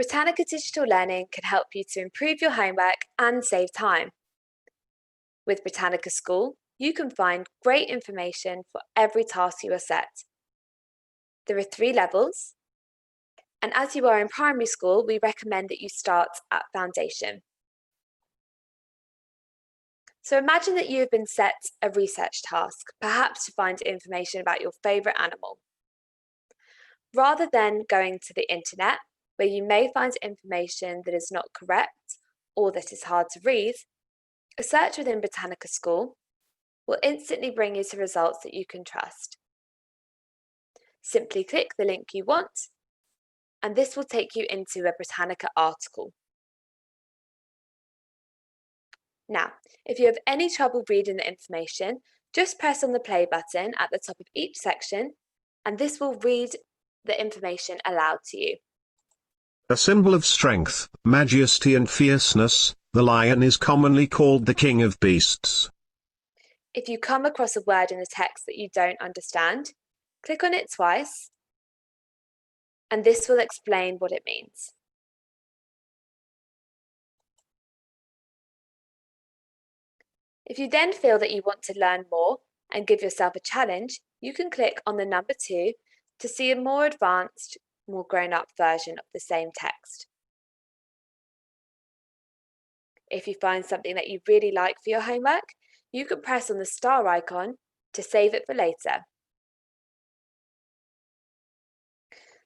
Britannica Digital Learning can help you to improve your homework and save time. With Britannica School, you can find great information for every task you are set. There are 3 levels, and as you are in primary school, we recommend that you start at Foundation. So imagine that you have been set a research task, perhaps to find information about your favourite animal. Rather than going to the internet, where you may find information that is not correct or that is hard to read, a search within Britannica School will instantly bring you to results that you can trust. Simply click the link you want, and this will take you into a Britannica article. Now, if you have any trouble reading the information, just press on the play button at the top of each section, and this will read the information aloud to you. A symbol of strength, majesty and fierceness, the lion is commonly called the king of beasts. If you come across a word in the text that you don't understand, click on it twice, and this will explain what it means. If you then feel that you want to learn more and give yourself a challenge, you can click on the number 2 to see a more advanced, more grown-up version of the same text. If you find something that you really like for your homework, you can press on the star icon to save it for later.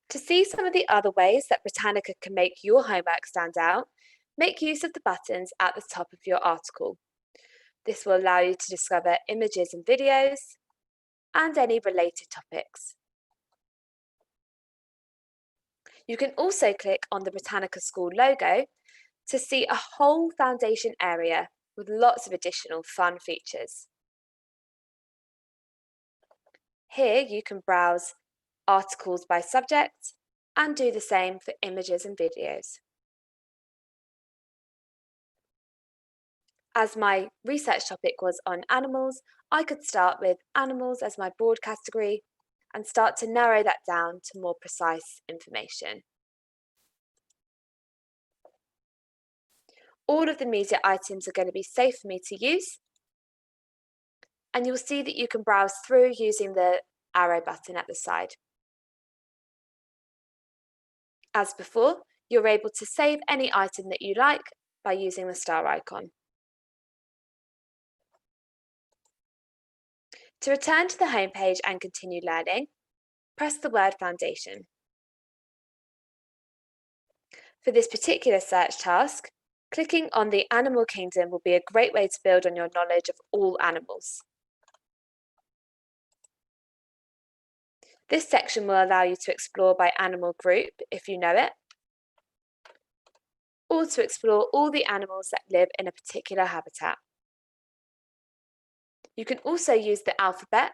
To see some of the other ways that Britannica can make your homework stand out, make use of the buttons at the top of your article. This will allow you to discover images and videos and any related topics. You can also click on the Britannica School logo to see a whole foundation area with lots of additional fun features. Here you can browse articles by subject and do the same for images and videos. As my research topic was on animals, I could start with animals as my broad category and start to narrow that down to more precise information. All of the media items are going to be safe for me to use, and you'll see that you can browse through using the arrow button at the side. As before, you're able to save any item that you like by using the star icon. To return to the home page and continue learning, press the word Foundation. For this particular search task, clicking on the Animal Kingdom will be a great way to build on your knowledge of all animals. This section will allow you to explore by animal group if you know it, or to explore all the animals that live in a particular habitat. You can also use the alphabet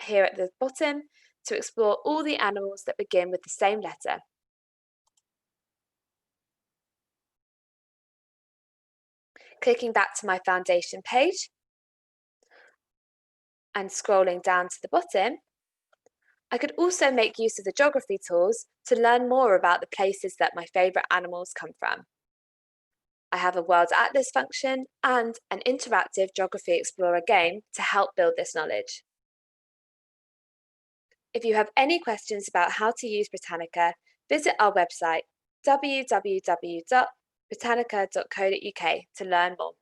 here at the bottom to explore all the animals that begin with the same letter. Clicking back to my Foundation page and scrolling down to the bottom, I could also make use of the geography tools to learn more about the places that my favourite animals come from. I have a World Atlas function and an interactive Geography Explorer game to help build this knowledge. If you have any questions about how to use Britannica, visit our website www.britannica.co.uk to learn more.